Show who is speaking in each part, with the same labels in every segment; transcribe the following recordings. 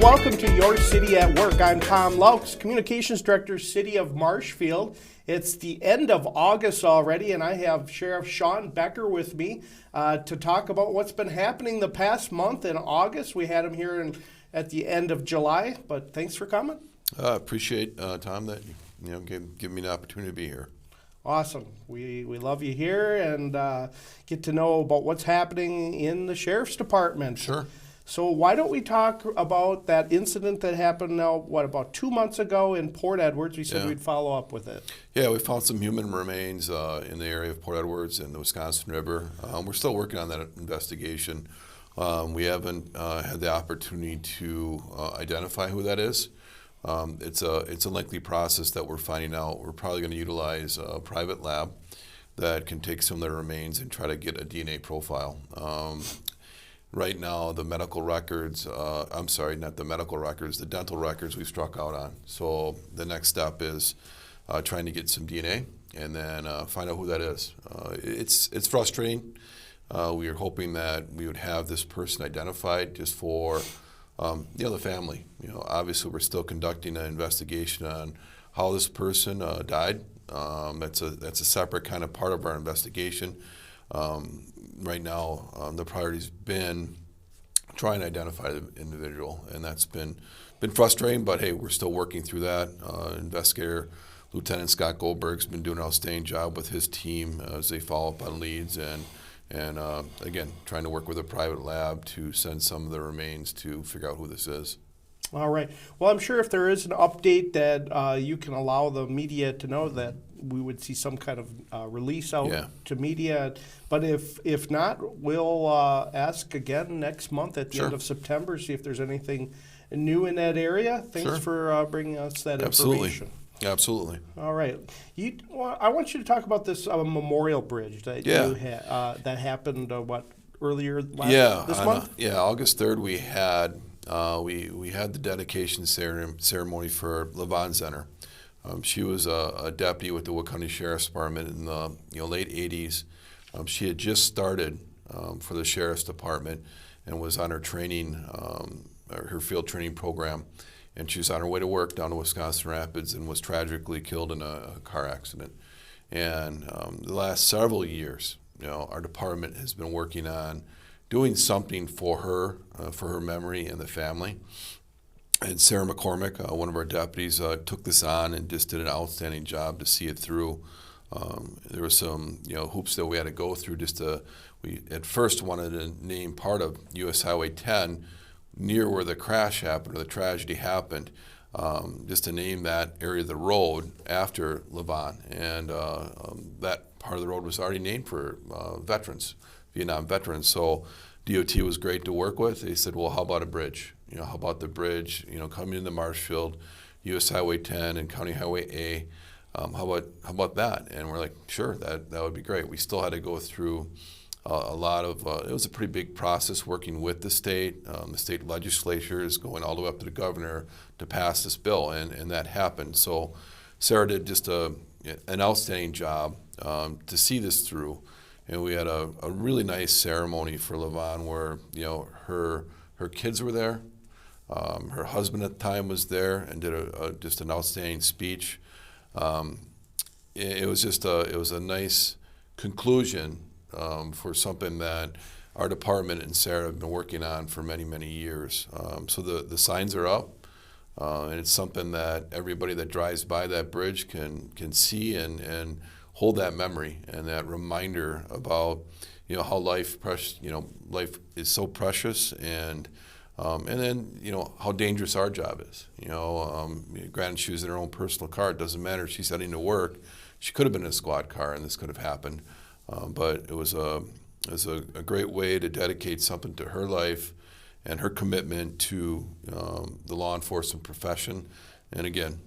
Speaker 1: Well, welcome to Your City at Work. I'm Tom Loucks, Communications Director, City of Marshfield. It's the end of August already, and I have Sheriff Shawn Becker with me to talk about what's been happening the past month in August. We had him here at the end of July, but thanks for coming.
Speaker 2: I appreciate, Tom, that give me the opportunity to be here.
Speaker 1: Awesome. We love you here and get to know about what's happening in the Sheriff's Department.
Speaker 2: Sure.
Speaker 1: So why don't we talk about that incident that happened now, about 2 months ago in Port Edwards? We said we'd follow up with it.
Speaker 2: Yeah, we found some human remains in the area of Port Edwards and the Wisconsin River. We're still working on that investigation. We haven't had the opportunity to identify who that is. It's a lengthy process that we're finding out. We're probably going to utilize a private lab that can take some of the remains and try to get a DNA profile. Right now, the medical records, not the medical records, the dental records we've struck out on. So the next step is trying to get some DNA and then find out who that is. It's frustrating. We are hoping that we would have this person identified just for the family. Obviously we're still conducting an investigation on how this person died. That's a separate kind of part of our investigation. Right now, the priority's been trying to identify the individual, and that's been frustrating. But hey, we're still working through that. Investigator Lieutenant Scott Goldberg's been doing an outstanding job with his team as they follow up on leads, and again, trying to work with a private lab to send some of the remains to figure out who this is.
Speaker 1: All right. Well, I'm sure if there is an update that you can allow the media to know, that we would see some kind of release out to media. But if not, we'll ask again next month at the end of September, see if there's anything new in that area. Thanks for bringing us that information.
Speaker 2: Absolutely.
Speaker 1: All right. I want you to talk about this memorial bridge that you had that happened earlier this month?
Speaker 2: August 3rd we had the dedication ceremony for LaVon Zenner. She was a deputy with the Wood County Sheriff's Department in the late 80s. She had just started for the Sheriff's Department and was on her training, her field training program. And she was on her way to work down to Wisconsin Rapids and was tragically killed in a car accident. And the last several years, our department has been working on doing something for her memory and the family. And Sarah McCormick, one of our deputies, took this on and just did an outstanding job to see it through. There were some hoops that we had to go through we at first wanted to name part of US Highway 10 near where the crash happened or the tragedy happened, just to name that area of the road after LaVon. And that part of the road was already named for Vietnam veterans. So DOT was great to work with. They said, well, how about a bridge? How about the bridge, coming into Marshfield, US Highway 10 and County Highway A, how about that? And we're like, sure, that would be great. We still had to go through a lot of, it was a pretty big process working with the state. The state legislature is going all the way up to the governor to pass this bill, and that happened. So Sarah did just an outstanding job to see this through. And we had a really nice ceremony for LaVon where, her kids were there. Her husband at the time was there and did just an outstanding speech. It was a nice conclusion for something that our department and Sarah have been working on for many, many years. So the signs are up, and it's something that everybody that drives by that bridge can see and hold that memory and that reminder about how life is so precious, and then how dangerous our job is. Granted, she was in her own personal car. It doesn't matter. She's heading to work. She could have been in a squad car, and this could have happened. But it was a great way to dedicate something to her life and her commitment to the law enforcement profession. And again,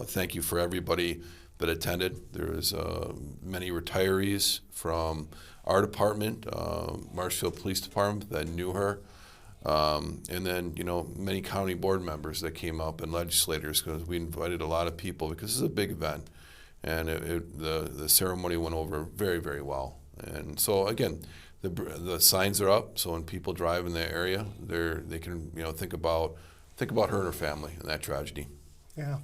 Speaker 2: thank you for everybody that attended. There was many retirees from our department, Marshfield Police Department, that knew her. And then, many county board members that came up and legislators, because we invited a lot of people because this is a big event. And the ceremony went over very, very well. And so again, the signs are up, so when people drive in the area, they can think about think about her and her family and that tragedy.
Speaker 1: Yeah.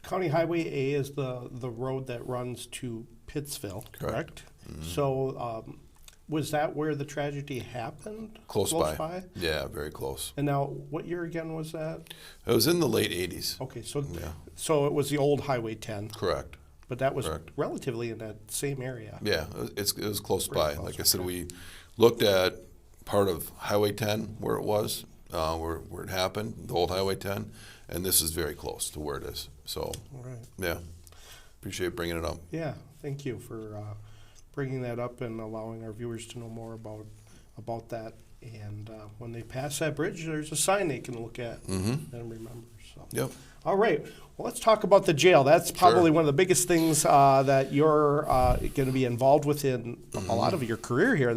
Speaker 1: County Highway A is the road that runs to Pittsville, correct? Mm-hmm. So was that where the tragedy happened?
Speaker 2: Close by. Yeah, very close.
Speaker 1: And now, what year again was that?
Speaker 2: It was in the late 80s.
Speaker 1: Okay, so it was the old Highway 10.
Speaker 2: Correct.
Speaker 1: But that was relatively in that same area.
Speaker 2: Yeah, it was close by. Like I said, we looked at part of Highway 10 where it was, where it happened, the old Highway 10, and this is very close to where it is. So, yeah, appreciate bringing it up.
Speaker 1: Yeah, thank you for bringing that up and allowing our viewers to know more about that. And when they pass that bridge, there's a sign they can look at and remember. So.
Speaker 2: Yep.
Speaker 1: All right. Well, let's talk about the jail. That's probably one of the biggest things that you're going to be involved with in a lot of your career here.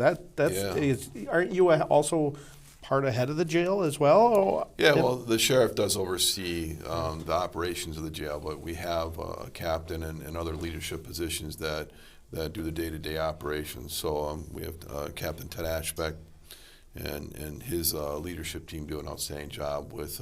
Speaker 1: Aren't you also part ahead of the jail as well?
Speaker 2: Yeah, well, the sheriff does oversee the operations of the jail, but we have a captain and other leadership positions that do the day-to-day operations. So we have Captain Ted Ashbeck and his leadership team do an outstanding job with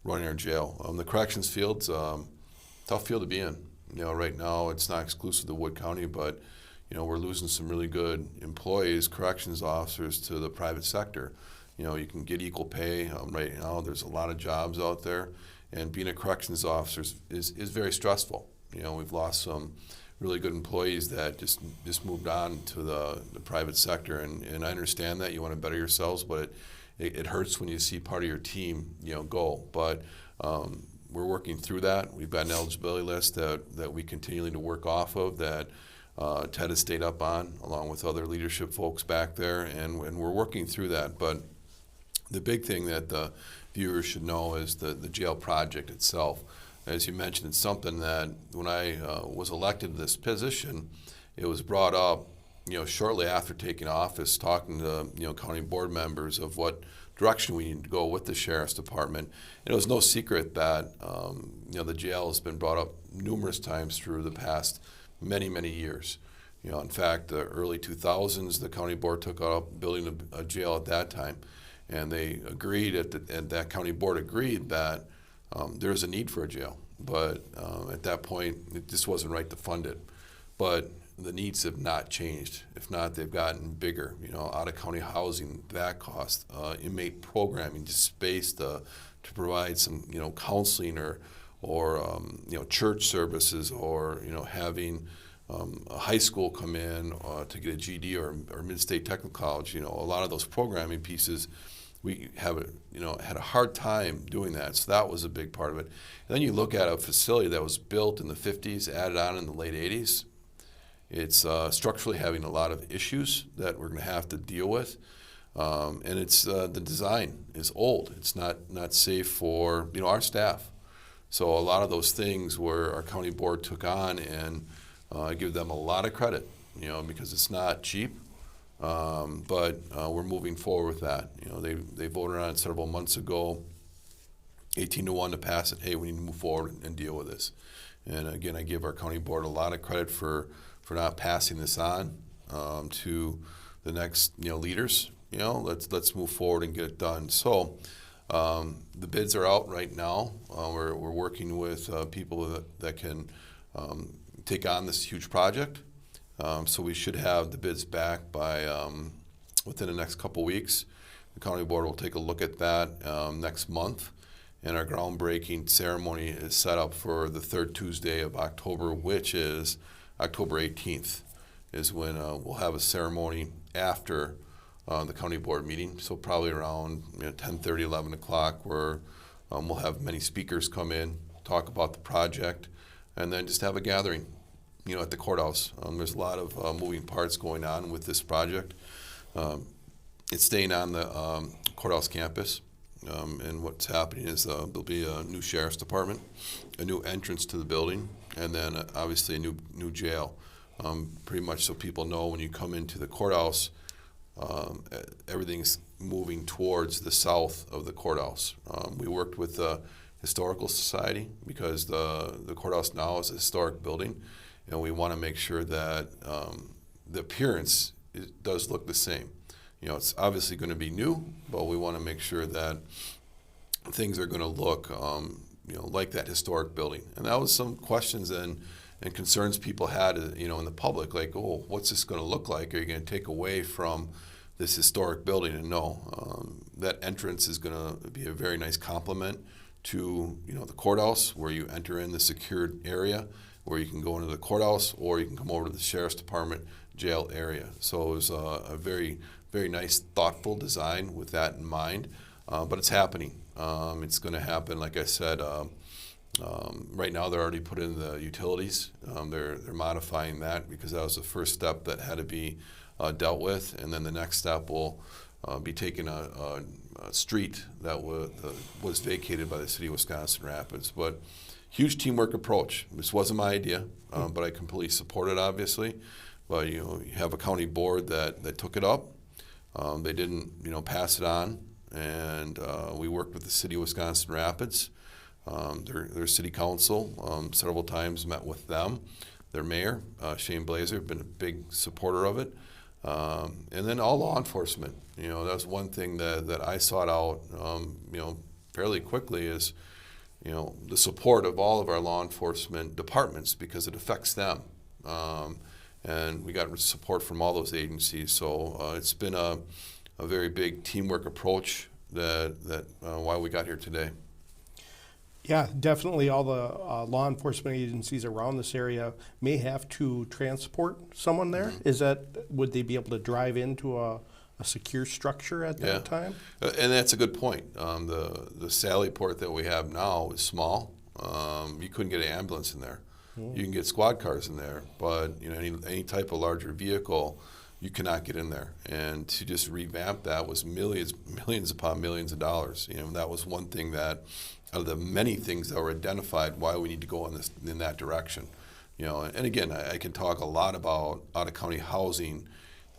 Speaker 2: running our jail. The corrections field's tough field to be in. Right now it's not exclusive to Wood County, but we're losing some really good employees, corrections officers, to the private sector. You can get equal pay. Right now there's a lot of jobs out there, and being a corrections officer is very stressful. We've lost some really good employees that just moved on to the private sector, and I understand that you want to better yourselves, but it hurts when you see part of your team go. But we're working through that. We've got an eligibility list that we continually to work off of that Ted has stayed up on, along with other leadership folks back there, and we're working through that. But the big thing that the viewers should know is the jail project itself. As you mentioned, it's something that when I was elected to this position, it was brought up, shortly after taking office, talking to county board members of what direction we need to go with the sheriff's department. And it was no secret that the jail has been brought up numerous times through the past many years. In fact, the early 2000s, the county board took up building a jail at that time, and they agreed and that county board agreed that there's a need for a jail, but at that point it just wasn't right to fund it. But the needs have not changed. If not, they've gotten bigger. Out of county housing, that cost, inmate programming, just space to provide some counseling or church services, or having a high school come in to get a GED or mid-state technical college. A lot of those programming pieces, we have had a hard time doing that, so that was a big part of it. And then you look at a facility that was built in the 50s, added on in the late 80s. It's structurally having a lot of issues that we're going to have to deal with, and it's the design is old. It's not safe for our staff. So a lot of those things where our county board took on, and I give them a lot of credit, because it's not cheap. But we're moving forward with that. They voted on it several months ago, 18-1 to pass it. Hey, we need to move forward and deal with this. And again, I give our county board a lot of credit for not passing this on to the next leaders. Let's move forward and get it done. So the bids are out right now. We're working with people that can take on this huge project. So we should have the bids back by within the next couple weeks. The county board will take a look at that next month, and our groundbreaking ceremony is set up for the third Tuesday of October, which is October 18th, is when we'll have a ceremony after the county board meeting. So probably around 10:30, 11 o'clock, where we'll have many speakers come in, talk about the project, and then just have a gathering at the courthouse. There's a lot of moving parts going on with this project. It's staying on the courthouse campus, and what's happening is there'll be a new sheriff's department, a new entrance to the building, and then obviously a new jail. Pretty much so people know when you come into the courthouse, everything's moving towards the south of the courthouse. We worked with the Historical Society because the courthouse now is a historic building, and we want to make sure that the appearance does look the same. It's obviously going to be new, but we want to make sure that things are going to look, like that historic building. And that was some questions and concerns people had, in the public, like, oh, what's this going to look like? Are you going to take away from this historic building? And no, that entrance is going to be a very nice complement to, the courthouse, where you enter in the secured area, where you can go into the courthouse, or you can come over to the sheriff's department jail area. So it was a very, very nice, thoughtful design with that in mind. But it's happening. It's going to happen, like I said. Right now, they're already put in the utilities. They're modifying that because that was the first step that had to be dealt with, and then the next step will be taking a street that was vacated by the city of Wisconsin Rapids. But huge teamwork approach. This wasn't my idea, but I completely support it, obviously. But you have a county board that took it up. They didn't pass it on, and we worked with the city of Wisconsin Rapids. Their city council several times met with them. Their mayor, Shane Blazer, been a big supporter of it. And then all law enforcement. That's one thing that I sought out, fairly quickly is, the support of all of our law enforcement departments, because it affects them. And we got support from all those agencies. So it's been a very big teamwork approach that why we got here today.
Speaker 1: Yeah, definitely. All the law enforcement agencies around this area may have to transport someone there. Mm-hmm. Would they be able to drive into a secure structure at that time?
Speaker 2: And that's a good point. The Sally Port that we have now is small. You couldn't get an ambulance in there. You can get squad cars in there, but any type of larger vehicle, you cannot get in there. And to just revamp that was millions upon millions of dollars. That was one thing that, out of the many things that were identified, why we need to go in that direction. And again, I can talk a lot about out-of-county housing,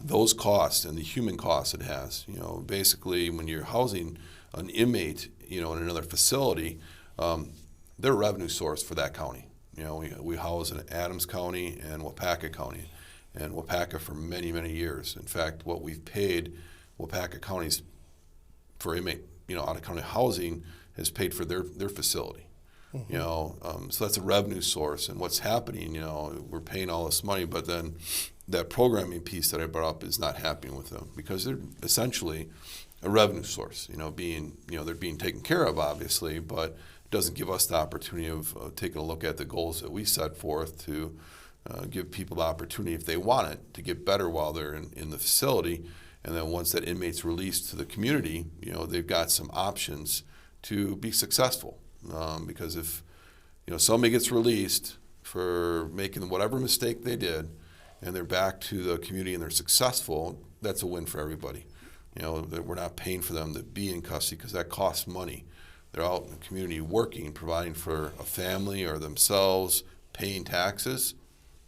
Speaker 2: those costs and the human costs it has. Basically, when you're housing an inmate, in another facility, they're a revenue source for that county. We house in Adams County and Waupaca County, and Waupaca for many, many years. In fact, what we've paid Waupaca counties for inmate, out-of-county housing has paid for their facility. Mm-hmm. So that's a revenue source. And what's happening, we're paying all this money, but then that programming piece that I brought up is not happening with them, because they're essentially a revenue source. They're being taken care of, obviously, but it doesn't give us the opportunity of taking a look at the goals that we set forth to give people the opportunity, if they want it, to get better while they're in the facility. And then once that inmate's released to the community, they've got some options to be successful. Because if somebody gets released for making whatever mistake they did, and they're back to the community and they're successful, that's a win for everybody. That we're not paying for them to be in custody, because that costs money. They're out in the community working, providing for a family or themselves, paying taxes.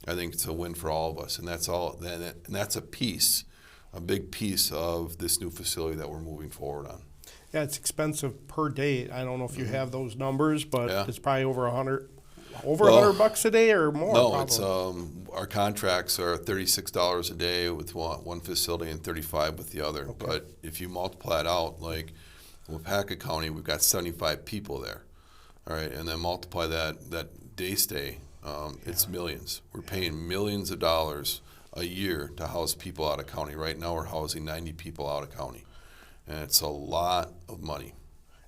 Speaker 2: I think it's a win for all of us, and that's all. And that's a big piece of this new facility that we're moving forward on.
Speaker 1: Yeah, it's expensive per day. I don't know if you have those numbers, but it's probably over $100 $100 a day or more.
Speaker 2: No,
Speaker 1: probably.
Speaker 2: It's our contracts are $36 a day with one facility and $35 with the other. Okay. But if you multiply it out, like Waupaca County, we've got 75 people there. All right, and then multiply that day stay, it's millions. We're paying millions of dollars a year to house people out of county. Right now we're housing 90 people out of county. And it's a lot of money.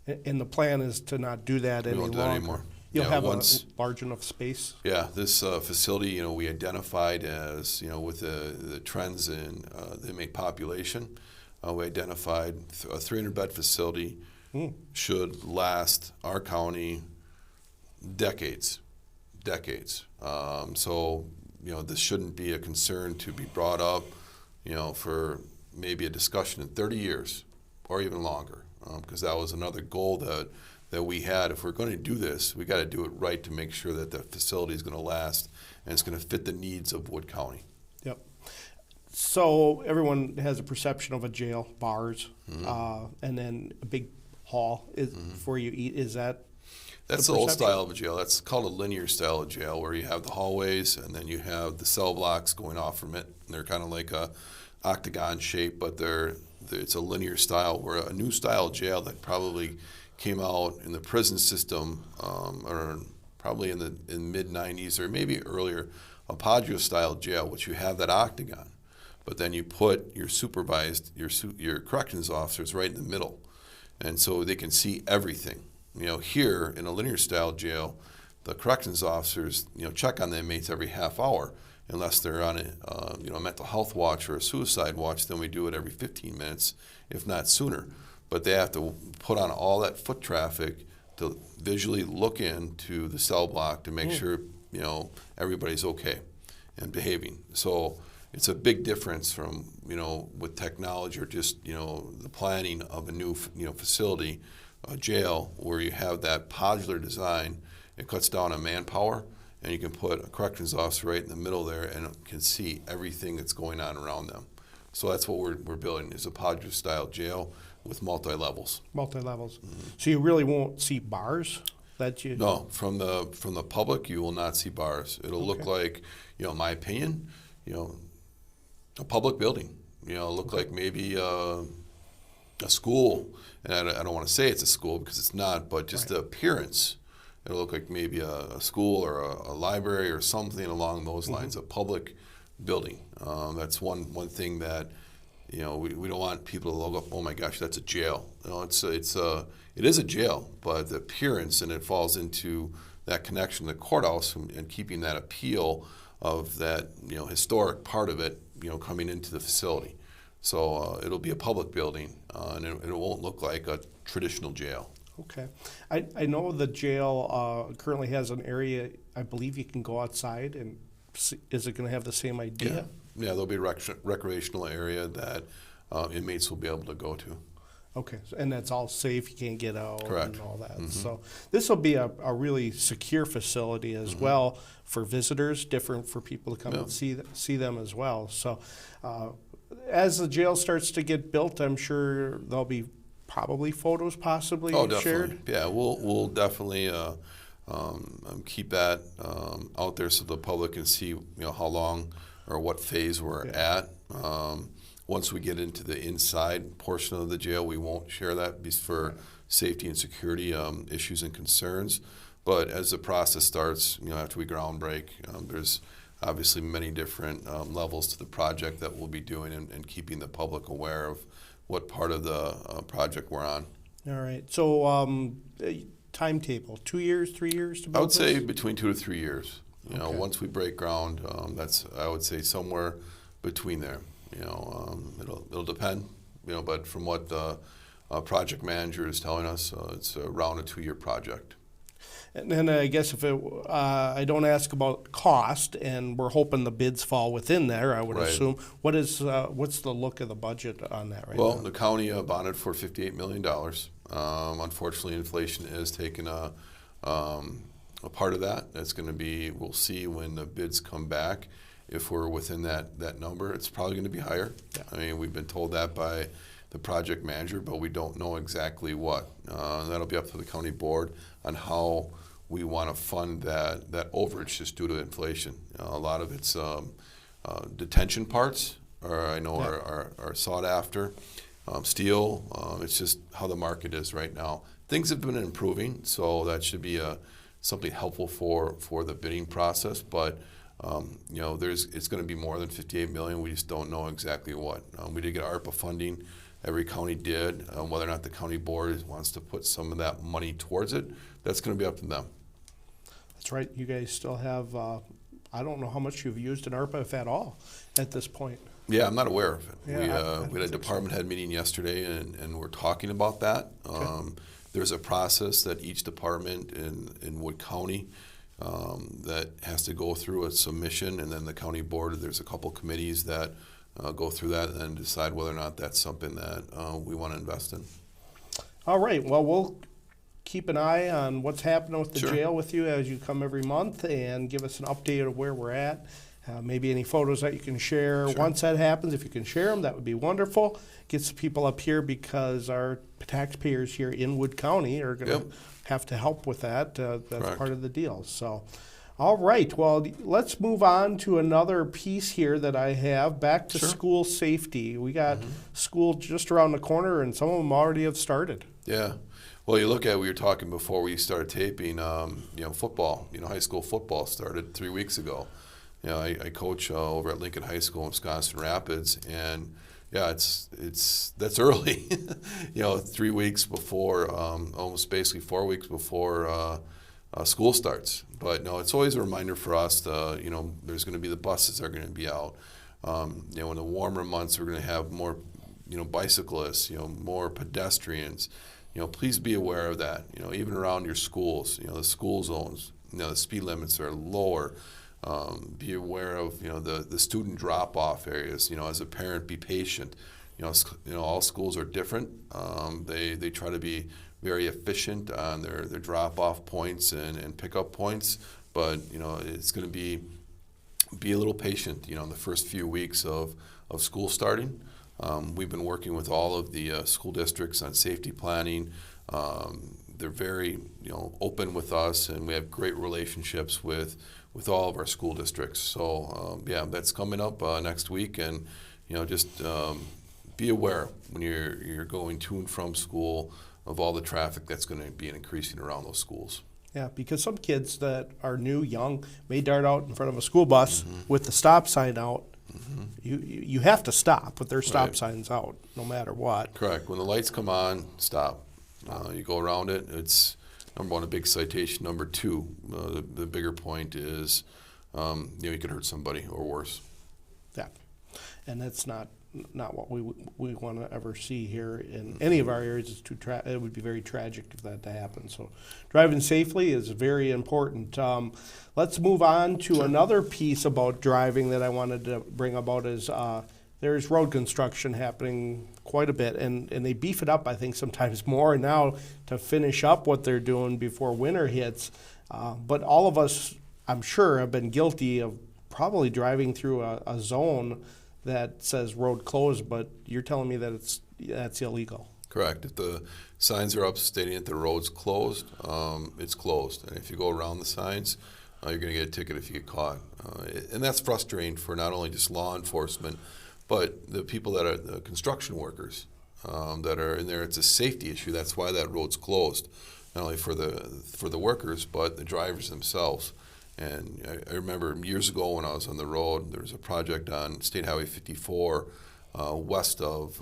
Speaker 1: And the plan is to not do that any longer. We won't do that anymore. You'll have a large enough space? Yeah,
Speaker 2: this facility, we identified as, with the trends in the inmate population, we identified a 300-bed facility should last our county decades. So, this shouldn't be a concern to be brought up, for maybe a discussion in 30 years or even longer, because that was another goal that we had. If we're going to do this, we got to do it right to make sure that the facility is going to last and it's going to fit the needs of Wood County.
Speaker 1: Yep. So everyone has a perception of a jail, bars, and then a big hall before you eat. Is that?
Speaker 2: That's the old style of a jail. That's called a linear style of jail, where you have the hallways and then you have the cell blocks going off from it. And they're kind of like a octagon shape, but it's a linear style. Where a new style jail that probably came out in the prison system, or probably in the mid-90s or maybe earlier, a Padre-style jail, which you have that octagon, but then you put your supervised, your corrections officers right in the middle, and so they can see everything. Here in a linear-style jail, the corrections officers, check on the inmates every half hour, unless they're on a mental health watch or a suicide watch. Then we do it every 15 minutes, if not sooner. But they have to put on all that foot traffic to visually look into the cell block to make sure everybody's okay and behaving. So it's a big difference from with technology or just the planning of a new facility, a jail, where you have that modular design. It cuts down on manpower, and you can put a corrections officer right in the middle there and can see everything that's going on around them. So that's what we're building, is a Padre-style jail with multi-levels.
Speaker 1: Multi-levels. So you really won't see bars that you...
Speaker 2: No, from the public, you will not see bars. It'll look like, in my opinion, a public building. Look like maybe a school. And I don't want to say it's a school because it's not, but just the appearance. It'll look like maybe a school or a library or something along those lines, a public building. That's one thing that we don't want people to look up, oh my gosh, that's a jail. It is a jail, but the appearance, and it falls into that connection to the courthouse and keeping that appeal of that historic part of it coming into the facility. So it'll be a public building, and it won't look like a traditional jail.
Speaker 1: Okay. I know the jail currently has an area, I believe you can go outside, and is it going to have the same idea?
Speaker 2: Yeah, there'll be a recreational area that inmates will be able to go to.
Speaker 1: Okay, and that's all safe, you can't get out.
Speaker 2: Correct.
Speaker 1: And all that. So this will be a really secure facility as well for visitors, different for people to come and see them as well. So as the jail starts to get built, I'm sure there'll be probably photos possibly shared.
Speaker 2: Yeah, we'll definitely keep that out there so the public can see how long or what phase we're at. Once we get into the inside portion of the jail, we won't share that for safety and security issues and concerns. But as the process starts, after we ground break, there's obviously many different levels to the project that we'll be doing and keeping the public aware of what part of the project we're on.
Speaker 1: All right. So timetable, 2 years, 3 years to build
Speaker 2: I would say between 2 to 3 years. Once we break ground, that's, I would say, somewhere between there. It'll depend, but from what the project manager is telling us, it's around a 2-year project.
Speaker 1: And then I guess if I don't ask about cost, and we're hoping the bids fall within there, I would assume. What's the look of the budget on that right now?
Speaker 2: Well, the county bonded for $58 million. Unfortunately, inflation has taken a part of that. That's going to be, we'll see when the bids come back. If we're within that number, it's probably going to be higher. Yeah. I mean, we've been told that by the project manager, but we don't know exactly what. That'll be up to the county board on how we want to fund that overage just due to inflation. A lot of it's detention parts, are sought after. Steel, it's just how the market is right now. Things have been improving, so that should be something helpful for the bidding process. But it's going to be more than $58 million. We just don't know exactly what. We did get ARPA funding. Every county did. Whether or not the county board wants to put some of that money towards it, that's going to be up to them.
Speaker 1: That's right. You guys still have, I don't know how much you've used in ARPA, if at all, at this point.
Speaker 2: Yeah, I'm not aware of it.
Speaker 1: Yeah,
Speaker 2: we had a department head meeting yesterday, and we're talking about that. Okay. There's a process that each department in Wood County that has to go through a submission, and then the county board, there's a couple committees that go through that and then decide whether or not that's something that we want to invest in.
Speaker 1: All right. Well, we'll keep an eye on what's happening with the jail with you as you come every month, and give us an update of where we're at. Maybe any photos that you can share. Once that happens, if you can share them, that would be wonderful. Gets people up here, because our taxpayers here in Wood County are going to have to help with that. That's part of the deal. So, all right. Well, let's move on to another piece here that I have. Back to school safety. We got school just around the corner, and some of them already have started.
Speaker 2: Yeah. Well, you look at, we were talking before we started taping, football, high school football started 3 weeks ago. I coach over at Lincoln High School in Wisconsin Rapids, and yeah, that's early. 3 weeks before, almost basically 4 weeks before school starts. But no, it's always a reminder for us. There's going to be the buses are going to be out. In the warmer months, we're going to have more, bicyclists, more pedestrians. Please be aware of that. Even around your schools, the school zones, the speed limits are lower. Be aware of the student drop-off areas. As a parent, be patient. All schools are different. They try to be very efficient on their drop-off points and pick-up points. But it's going to be a little patient. In the first few weeks of school starting. We've been working with all of the school districts on safety planning. They're very open with us, and we have great relationships with all of our school districts. So that's coming up next week, and just be aware when you're going to and from school of all the traffic that's going to be increasing around those schools.
Speaker 1: Yeah, because some kids that are new, young, may dart out in front of a school bus with the stop sign out. You have to stop with their stop signs out, no matter what.
Speaker 2: Correct. When the lights come on, stop. You go around it. It's number one, a big citation. Number two, the bigger point is, you could hurt somebody or worse.
Speaker 1: Yeah, and that's not what we want to ever see here in any of our areas. It would be very tragic if that happened. So driving safely is very important. Let's move on to another piece about driving that I wanted to bring about is there's road construction happening quite a bit, and they beef it up, I think, sometimes more now to finish up what they're doing before winter hits. But all of us, I'm sure, have been guilty of probably driving through a zone that says road closed, but you're telling me that that's illegal.
Speaker 2: Correct. If the signs are up stating that the road's closed, it's closed. And if you go around the signs, you're going to get a ticket if you get caught. And that's frustrating for not only just law enforcement, but the people that are the construction workers that are in there. It's a safety issue. That's why that road's closed, not only for the workers, but the drivers themselves. And I remember years ago when I was on the road, there was a project on State Highway 54 west of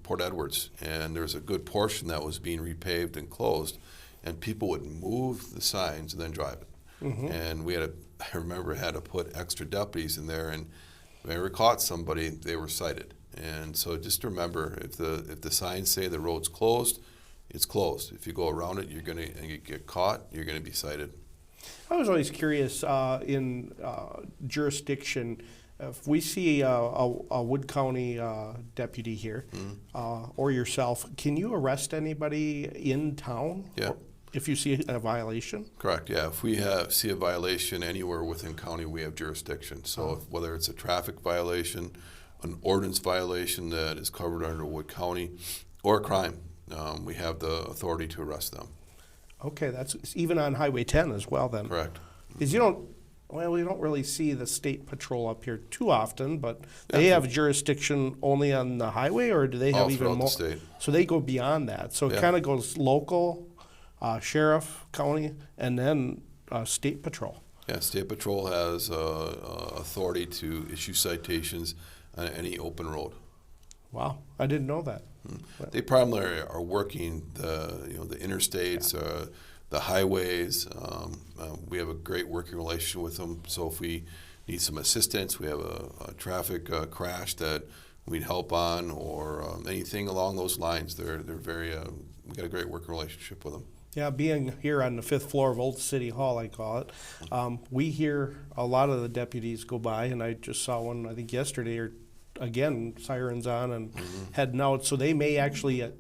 Speaker 2: Port Edwards, and there was a good portion that was being repaved and closed, and people would move the signs and then drive it. And I remember had to put extra deputies in there, and if I ever caught somebody, they were cited. And so just remember, if the signs say the road's closed, it's closed. If you go around it, and you get caught, you're going to be cited.
Speaker 1: I was always curious in jurisdiction, if we see a Wood County deputy here or yourself, can you arrest anybody in town?
Speaker 2: Yeah.
Speaker 1: If you see a violation?
Speaker 2: Correct, yeah. If we see a violation anywhere within county, we have jurisdiction. So whether it's a traffic violation, an ordinance violation that is covered under Wood County, or a crime, we have the authority to arrest them.
Speaker 1: Okay, that's even on Highway 10 as well then.
Speaker 2: Correct.
Speaker 1: Because we don't really see the state patrol up here too often, but they have jurisdiction only on the highway, or do they have even more?
Speaker 2: The state.
Speaker 1: So they go beyond that. So it kind of goes local, sheriff, county, and then state patrol.
Speaker 2: Yeah, state patrol has authority to issue citations on any open road.
Speaker 1: Wow, I didn't know that.
Speaker 2: They primarily are working the interstates, the highways. We have a great working relationship with them. So if we need some assistance, we have a traffic crash that we'd help on, or anything along those lines. They're very. We got a great working relationship with them.
Speaker 1: Yeah, being here on the 5th floor of Old City Hall, I call it, we hear a lot of the deputies go by, and I just saw one, I think yesterday, or again, sirens on and heading out. So they may actually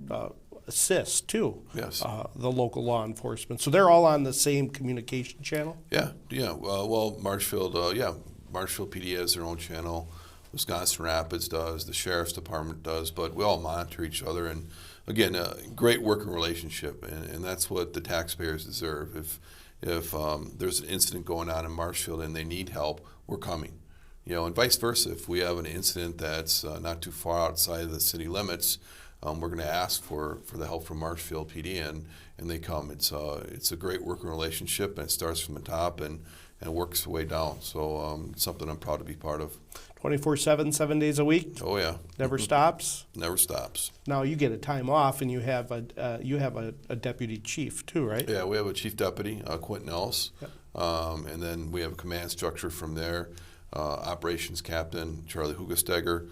Speaker 1: assist, too,
Speaker 2: yes.
Speaker 1: The local law enforcement. So they're all on the same communication channel?
Speaker 2: Yeah. Well, Marshfield PD has their own channel. Wisconsin Rapids does. The Sheriff's Department does. But we all monitor each other. And, again, a great working relationship. And that's what the taxpayers deserve. If there's an incident going on in Marshfield and they need help, we're coming. And vice versa. If we have an incident that's not too far outside of the city limits, we're going to ask for the help from Marshfield PD, and they come. It's a great working relationship, and it starts from the top and works its way down. So it's something I'm proud to be part of.
Speaker 1: 24/7, 7 days a week.
Speaker 2: Oh yeah,
Speaker 1: Never stops.
Speaker 2: Never stops.
Speaker 1: Now you get a time off, and you have a deputy chief too, right?
Speaker 2: Yeah, we have a chief deputy, Quentin Ellis,
Speaker 1: Yep.
Speaker 2: and then we have a command structure from there. Operations captain Charlie Hugesteger,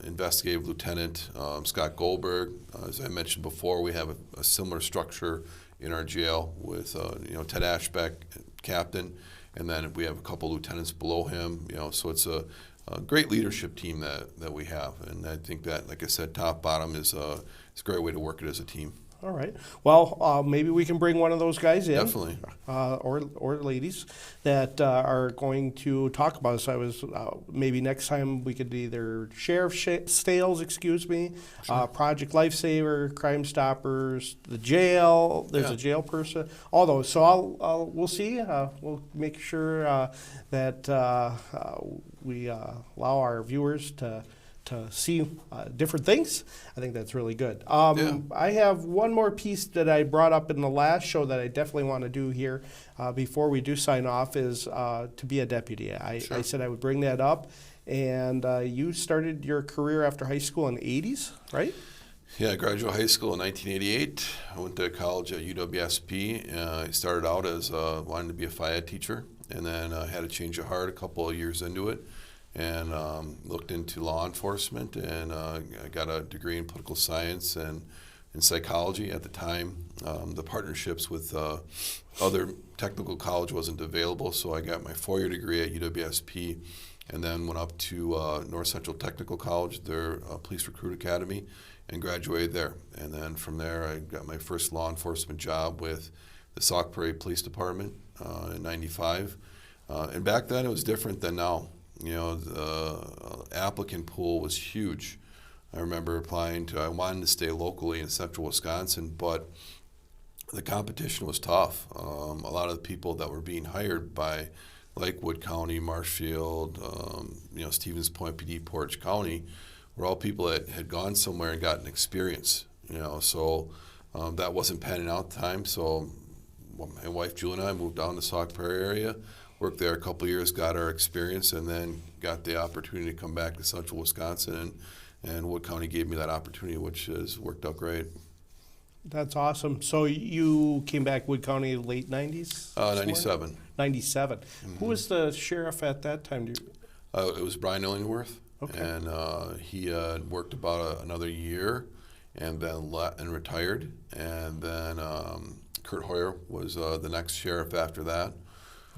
Speaker 2: investigative lieutenant Scott Goldberg. As I mentioned before, we have a similar structure in our jail with Ted Ashbeck, captain, and then we have a couple lieutenants below him. So it's a great leadership team that we have, and I think that, like I said, top bottom is it's a great way to work it as a team.
Speaker 1: All right. Well, maybe we can bring one of those guys in.
Speaker 2: Definitely.
Speaker 1: Or ladies that are going to talk about it. So I was maybe next time we could either sheriff sales,
Speaker 2: Sure.
Speaker 1: Project Lifesaver, Crime Stoppers, the jail. There's
Speaker 2: Yeah.
Speaker 1: a jail person. All those. So we'll see. We'll make sure that we allow our viewers to see different things. I think that's really good.
Speaker 2: Yeah.
Speaker 1: I have one more piece that I brought up in the last show that I definitely want to do here before we do sign off is to be a deputy. I said I would bring that up. And you started your career after high school in the 80s, right?
Speaker 2: Yeah, I graduated high school in 1988. I went to college at UWSP. I started out as wanting to be a FIAD teacher, and then had a change of heart a couple of years into it, and looked into law enforcement, and I got a degree in political science and in psychology. At the time, the partnerships with other technical college wasn't available, so I got my 4-year degree at UWSP, and then went up to North Central Technical College, their police recruit academy, and graduated there. And then from there, I got my first law enforcement job with the Sauk Prairie Police Department in '95. And back then, it was different than now. The applicant pool was huge. I remember applying I wanted to stay locally in central Wisconsin, but the competition was tough. A lot of the people that were being hired by like Wood County, Marshfield, Stevens Point PD, Portage County, were all people that had gone somewhere and gotten experience. So that wasn't panning out at the time. So my wife Julie and I moved down to Sauk Prairie area, worked there a couple of years, got our experience, and then got the opportunity to come back to central Wisconsin, and Wood County gave me that opportunity, which has worked out great.
Speaker 1: That's awesome. So you came back Wood County late 90s?
Speaker 2: 97.
Speaker 1: 97. Mm-hmm. Who was the sheriff at that time?
Speaker 2: It was Brian Illingworth.
Speaker 1: Okay.
Speaker 2: And he had worked about another year and then retired. And then Kurt Hoyer was the next sheriff after that.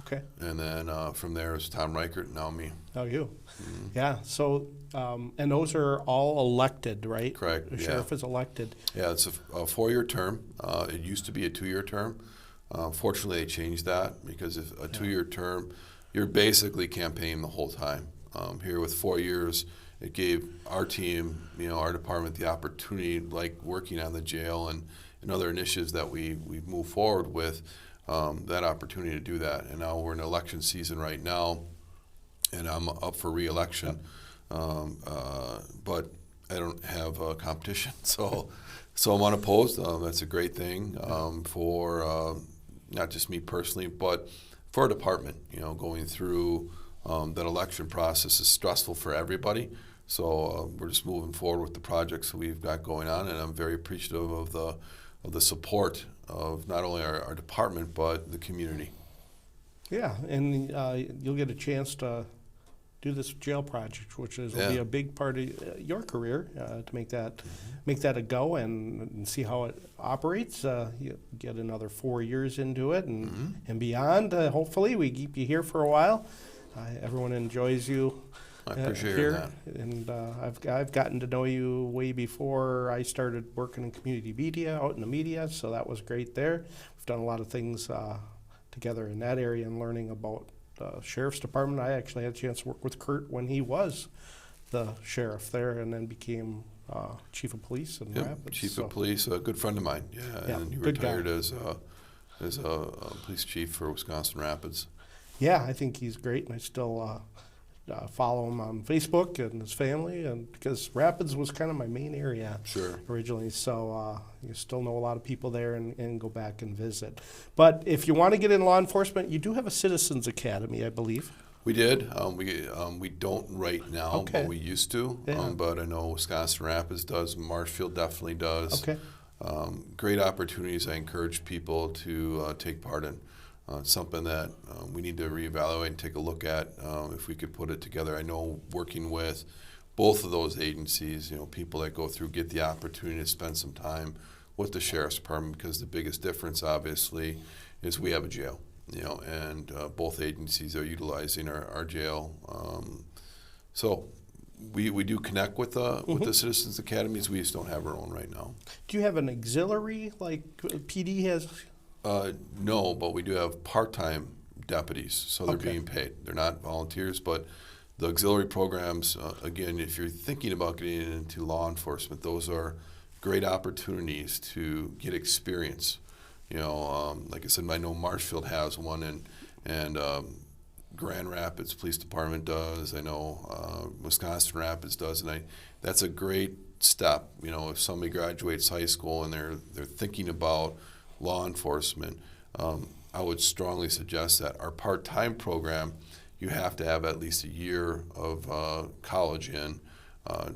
Speaker 1: Okay.
Speaker 2: And then from there is Tom Reichert, now me.
Speaker 1: Oh, you.
Speaker 2: Mm-hmm.
Speaker 1: Yeah. So, and those are all elected, right?
Speaker 2: Correct.
Speaker 1: The sheriff is elected.
Speaker 2: Yeah, it's a 4-year term. It used to be a 2-year term. Fortunately, they changed that because if a 2-year term, you're basically campaigning the whole time. Here with 4 years, it gave our team, our department, the opportunity, like working on the jail and other initiatives that we move forward with, that opportunity to do that. And now we're in election season right now, and I'm up for re-election, but I don't have competition, so I'm unopposed. That's a great thing for not just me personally, but for our department. Going through that election process is stressful for everybody. So we're just moving forward with the projects that we've got going on, and I'm very appreciative of the support of not only our department but the community. Yeah,
Speaker 1: and you'll get a chance to do this jail project, which will be a big part of your career to make that a go and see how it operates. You get another 4 years into it and beyond. Hopefully, we keep you here for a while. Everyone enjoys you.
Speaker 2: I appreciate
Speaker 1: here,
Speaker 2: that.
Speaker 1: And I've gotten to know you way before I started working in community media, out in the media, so that was great there. We've done a lot of things together in that area and learning about the sheriff's department. I actually had a chance to work with Kurt when he was the sheriff there, and then became chief of police in Rapids.
Speaker 2: Chief of police, a good friend of mine. Yeah, and he retired as a police chief for Wisconsin Rapids.
Speaker 1: Yeah, I think he's great, and I still follow him on Facebook and his family, and because Rapids was kind of my main area originally, so you still know a lot of people there and go back and visit. But if you want to get in law enforcement, you do have a Citizens Academy, I believe.
Speaker 2: We did. We don't right now, but we used to.
Speaker 1: Yeah.
Speaker 2: But I know Wisconsin Rapids does. Marshfield definitely does.
Speaker 1: Okay.
Speaker 2: Great opportunities. I encourage people to take part in. It's something that we need to reevaluate and take a look at if we could put it together. I know working with both of those agencies, people that go through get the opportunity to spend some time with the Sheriff's Department, because the biggest difference, obviously, is we have a jail. And both agencies are utilizing our jail. So we do connect with the Citizens Academies. We just don't have our own right now.
Speaker 1: Do you have an auxiliary like PD has?
Speaker 2: No, but we do have part-time deputies, so they're being paid. They're not volunteers, but the auxiliary programs, again, if you're thinking about getting into law enforcement, those are great opportunities to get experience. Like I said, I know Marshfield has one, and Grand Rapids Police Department does. I know Wisconsin Rapids does, and that's a great step. If somebody graduates high school and they're thinking about law enforcement, I would strongly suggest that our part-time program, you have to have at least a year of college in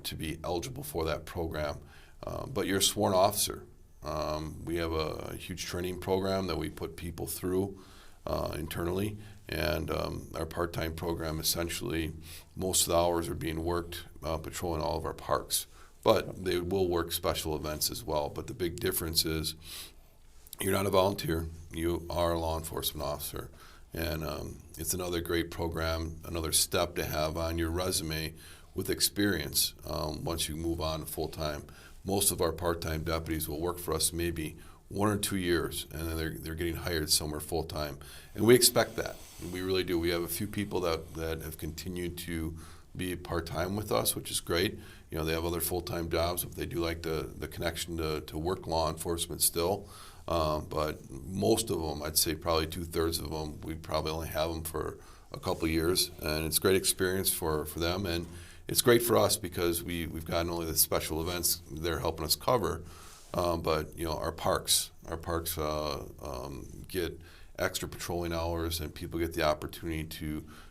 Speaker 2: to be eligible for that program. But you're a sworn officer. We have a huge training program that we put people through internally, and our part-time program, essentially, most of the hours are being worked patrolling all of our parks. But they will work special events as well. But the big difference is you're not a volunteer. You are a law enforcement officer. And it's another great program, another step to have on your resume with experience once you move on to full-time. Most of our part-time deputies will work for us maybe 1 or 2 years, and then they're getting hired somewhere full-time. And we expect that. We really do. We have a few people that have continued to be part-time with us, which is great. They have other full-time jobs, but they do like the connection to work law enforcement still. But most of them, I'd say probably 2/3 of them, we probably only have them for a couple of years, and it's great experience for them, and it's great for us because we've got not only the special events they're helping us cover, but our parks get extra patrolling hours, and people get the opportunity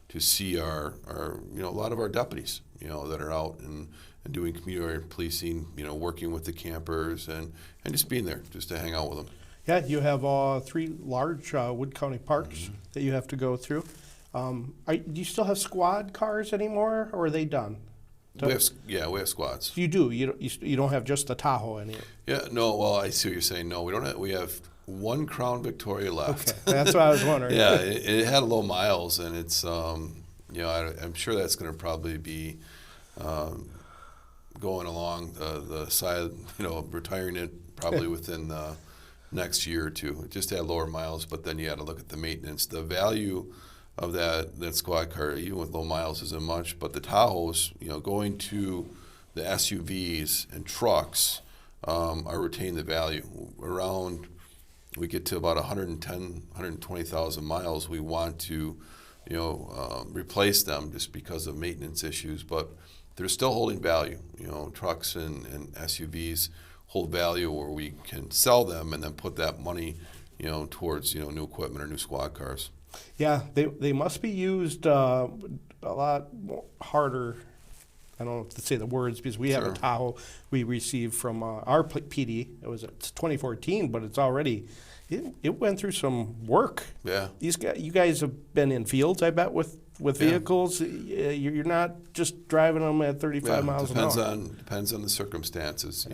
Speaker 2: to see our a lot of our deputies that are out and doing community policing, working with the campers and just being there just to hang out with them.
Speaker 1: Yeah, you have 3 large Wood County parks that you have to go through. Do you still have squad cars anymore, or are they done?
Speaker 2: We have squads.
Speaker 1: You do. You don't have just the Tahoe anymore.
Speaker 2: Yeah, no. Well, I see what you're saying. No, we don't have. We have 1 Crown Victoria left.
Speaker 1: Okay, that's what I was wondering.
Speaker 2: Yeah, it had low miles, and it's I'm sure that's going to probably be going along the side, retiring it probably within the next year or two. It just had lower miles, but then you had to look at the maintenance. The value of that squad car, even with low miles, isn't much. But the Tahoes, going to the SUVs and trucks, are retaining the value. Around, we get to about 120,000 miles. We want to, replace them just because of maintenance issues, but they're still holding value. Trucks and SUVs hold value where we can sell them and then put that money, towards new equipment or new squad cars.
Speaker 1: Yeah, they must be used a lot harder. I don't know if to say the words, because we have a Tahoe we received from our PD. It's 2014, but it's already it went through some work.
Speaker 2: Yeah,
Speaker 1: you guys have been in fields, I bet, with vehicles. You're not just driving them at 35 miles an hour.
Speaker 2: Depends on the circumstances,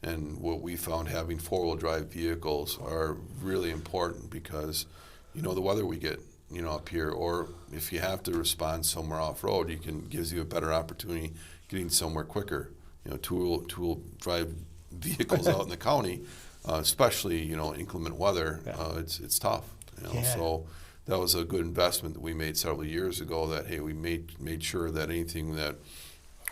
Speaker 2: and what we found, having 4-wheel drive vehicles are really important because the weather we get up here, or if you have to respond somewhere off road, gives you a better opportunity getting somewhere quicker. Two-wheel drive vehicles out in the county, especially inclement weather, it's tough. So that was a good investment that we made several years ago. That we made sure that anything that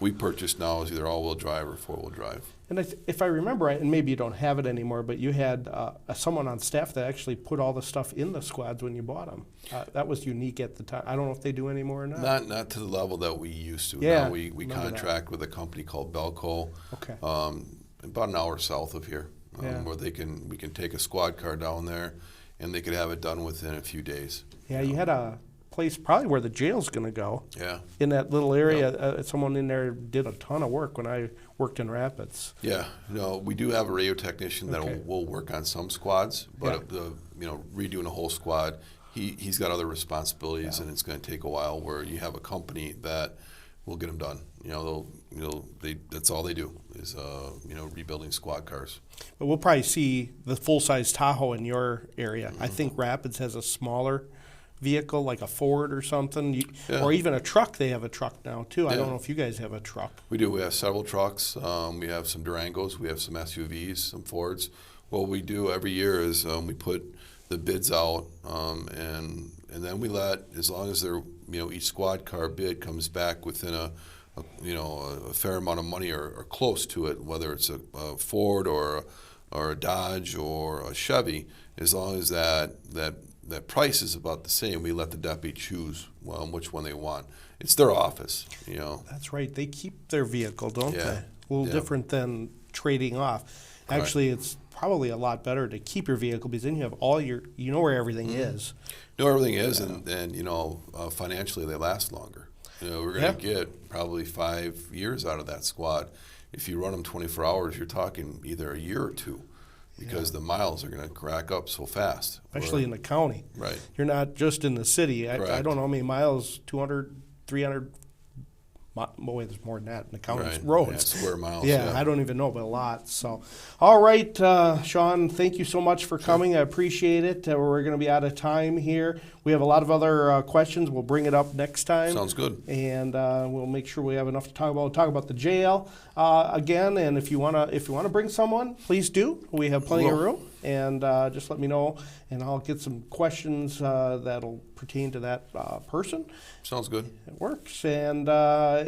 Speaker 2: we purchase now is either all-wheel drive or four-wheel drive.
Speaker 1: And if I remember right, and maybe you don't have it anymore, but you had someone on staff that actually put all the stuff in the squads when you bought them. That was unique at the time. I don't know if they do anymore or not.
Speaker 2: Not to the level that we used to.
Speaker 1: Yeah,
Speaker 2: now we contract with a company called Belco,
Speaker 1: okay.
Speaker 2: About an hour south of here, where we can take a squad car down there, and they could have it done within a few days.
Speaker 1: Yeah, you had a place probably where the jail's going to go.
Speaker 2: Yeah.
Speaker 1: In that little area, someone in there did a ton of work when I worked in Rapids.
Speaker 2: Yeah, no, we do have a radio technician that will work on some squads, but redoing a whole squad, he's got other responsibilities, and it's going to take a while. Where you have a company that will get them done. That's all they do is rebuilding squad cars.
Speaker 1: But we'll probably see the full size Tahoe in your area. I think Rapids has a smaller vehicle, like a Ford or something, or even a truck. They have a truck now too. I don't know if you guys have a truck.
Speaker 2: We do. We have several trucks. We have some Durangos. We have some SUVs, some Fords. What we do every year is we put the bids out, and then we let, as long as they're each squad car bid comes back within a fair amount of money or close to it, whether it's a Ford or a Dodge or a Chevy, as long as that price is about the same, we let the deputy choose which one they want. It's their office,
Speaker 1: That's right. They keep their vehicle, don't they? A little
Speaker 2: Yeah.
Speaker 1: different than trading off. Actually, it's probably a lot better to keep your vehicle because then you have all you know where everything is.
Speaker 2: Know everything is, and financially they last longer. We're going to get probably 5 years out of that squad. If you run them 24 hours, you're talking either a year or two. Because the miles are going to rack up so fast.
Speaker 1: Especially in the county.
Speaker 2: Right.
Speaker 1: You're not just in the city. I don't know how many miles, 200, 300, well, there's more than that in the county's roads.
Speaker 2: Yeah, square miles.
Speaker 1: Yeah, I don't even know, but a lot. So, all right, Shawn, thank you so much for coming. I appreciate it. We're going to be out of time here. We have a lot of other questions. We'll bring it up next time.
Speaker 2: Sounds good.
Speaker 1: And we'll make sure we have enough to talk about. We'll talk about the jail again. And if you wanna bring someone, please do. We have plenty of room. And just let me know, and I'll get some questions that'll pertain to that person.
Speaker 2: Sounds good.
Speaker 1: It works. And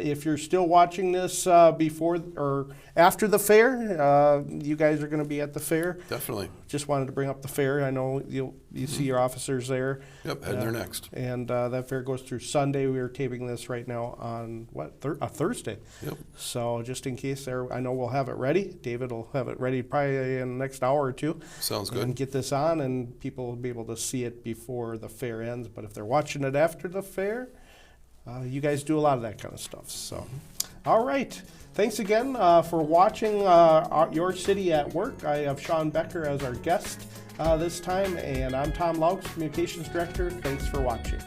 Speaker 1: if you're still watching this before or after the fair, you guys are going to be at the fair.
Speaker 2: Definitely.
Speaker 1: Just wanted to bring up the fair. I know you see your officers there.
Speaker 2: Yep, heading there next.
Speaker 1: And that fair goes through Sunday. We are taping this right now on Thursday.
Speaker 2: Yep.
Speaker 1: So just in case I know we'll have it ready. David will have it ready probably in the next hour or two.
Speaker 2: Sounds good.
Speaker 1: And get this on, and people will be able to see it before the fair ends. But if they're watching it after the fair, you guys do a lot of that kind of stuff. So, all right. Thanks again for watching Your City at Work. I have Shawn Becker as our guest this time, and I'm Tom Loucks, Communications Director. Thanks for watching.